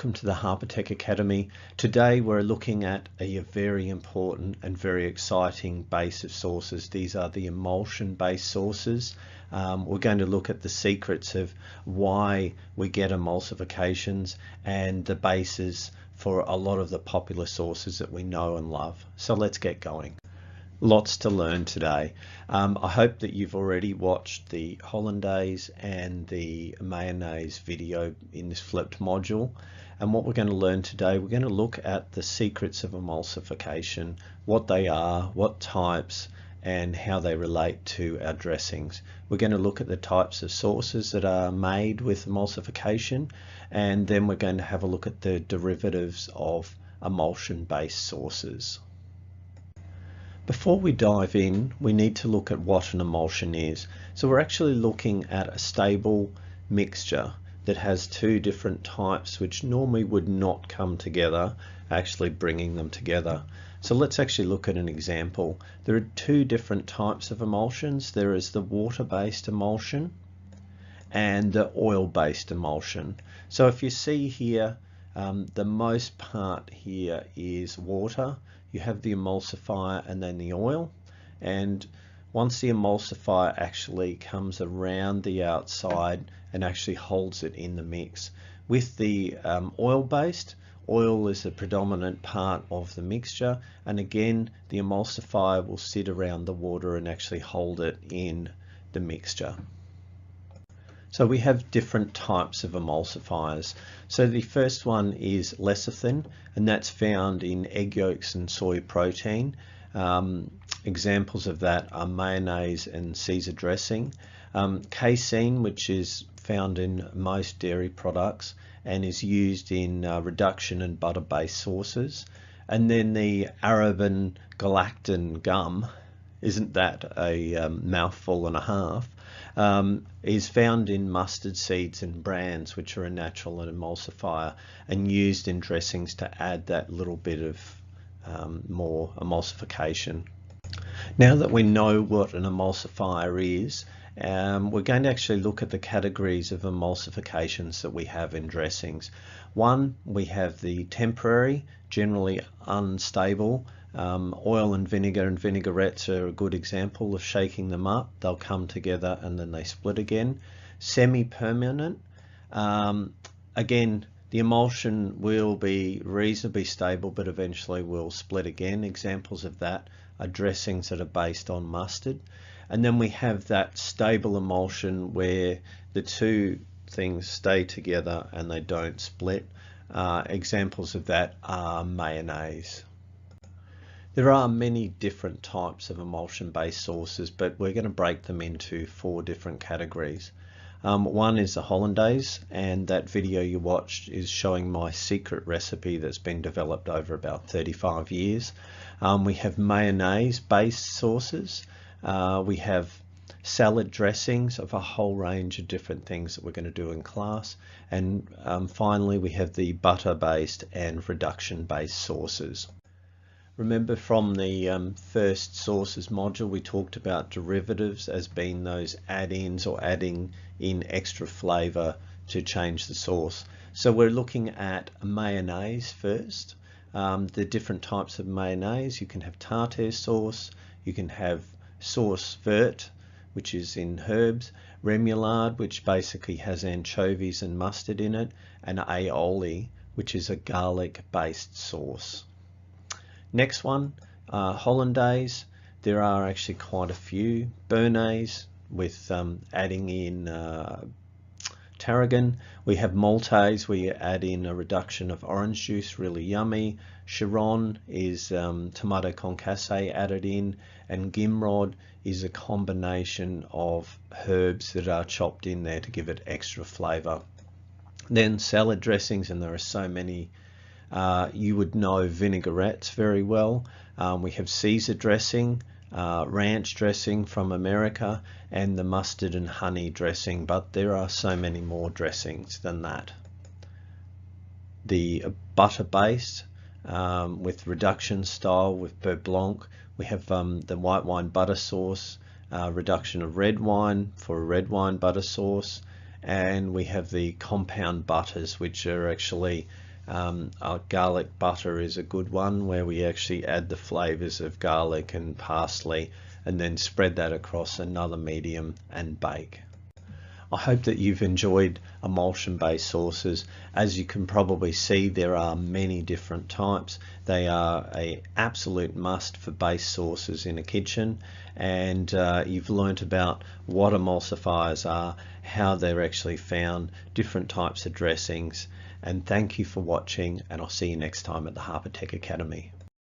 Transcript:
welcome to the Harbortech Academy. Today we're looking at a very important and very exciting base of sauces. These are the emulsion based sauces. We're going to look at the secrets of why we get emulsifications and the bases for a lot of the popular sauces that we know and love. So let's get going. Lots to learn today. I hope that you've already watched the Hollandaise and the Mayonnaise video in this flipped module. And what we're going to learn today, we're going to look at the secrets of emulsification, what they are, what types, and how they relate to our dressings. We're going to look at the types of sauces that are made with emulsification, and then we're going to have a look at the derivatives of emulsion-based sauces. Before we dive in, we need to look at what an emulsion is. So we're actually looking at a stable mixture that has two different types which normally would not come together, actually bringing them together. So let's actually look at an example. There are two different types of emulsions. There is the water-based emulsion and the oil-based emulsion. So if you see here, the most part here is water. You have the emulsifier and then the oil, and once the emulsifier actually comes around the outside and actually holds it in the mix. With the oil-based, oil is the predominant part of the mixture, and again the emulsifier will sit around the water and actually hold it in the mixture. So we have different types of emulsifiers. So the first one is lecithin, and that's found in egg yolks and soy protein. Examples of that are mayonnaise and Caesar dressing. Casein, which is found in most dairy products and is used in reduction and butter-based sauces. And then the arabin galactan gum, isn't that a mouthful and a half, is found in mustard seeds and brands, which are a natural emulsifier and used in dressings to add that little bit of more emulsification. Now that we know what an emulsifier is, we're going to actually look at the categories of emulsifications that we have in dressings. One, we have the temporary, generally unstable. Oil and vinaigrettes are a good example of shaking them up. They'll come together and then they split again. Semi-permanent, again, the emulsion will be reasonably stable but eventually will split again. Examples of that are dressings that are based on mustard. And then we have that stable emulsion where the two things stay together and they don't split. Examples of that are mayonnaise. There are many different types of emulsion-based sauces, but we're going to break them into 4 different categories. One is the Hollandaise, and that video you watched is showing my secret recipe that's been developed over about 35 years. We have mayonnaise-based sauces. We have salad dressings of a whole range of different things that we're going to do in class. And finally, we have the butter-based and reduction-based sauces. Remember from the first sauces module, we talked about derivatives as being those add-ins or adding in extra flavor to change the sauce. So we're looking at mayonnaise first. The different types of mayonnaise. You can have tartare sauce, you can have sauce verte, which is in herbs, remoulade, which basically has anchovies and mustard in it, and aioli, which is a garlic-based sauce. Next one, Hollandaise. There are actually quite a few. Béarnaise with adding in tarragon. We have Maltaise, where you add in a reduction of orange juice, really yummy. Chiron is tomato concasse added in, and Gimrod is a combination of herbs that are chopped in there to give it extra flavor. Then salad dressings, and there are so many. You would know vinaigrettes very well. We have Caesar dressing, ranch dressing from America, and the mustard and honey dressing, but there are so many more dressings than that. The butter based with reduction style with Beurre Blanc. We have the white wine butter sauce, reduction of red wine for a red wine butter sauce, and we have the compound butters, which are actually Our garlic butter is a good one, where we actually add the flavors of garlic and parsley and then spread that across another medium and bake. I hope that you've enjoyed emulsion-based sauces. As you can probably see, there are many different types. They are an absolute must for base sauces in a kitchen, and you've learnt about what emulsifiers are, how they're actually found, different types of dressings. And thank you for watching, and I'll see you next time at the Harper Tech Academy.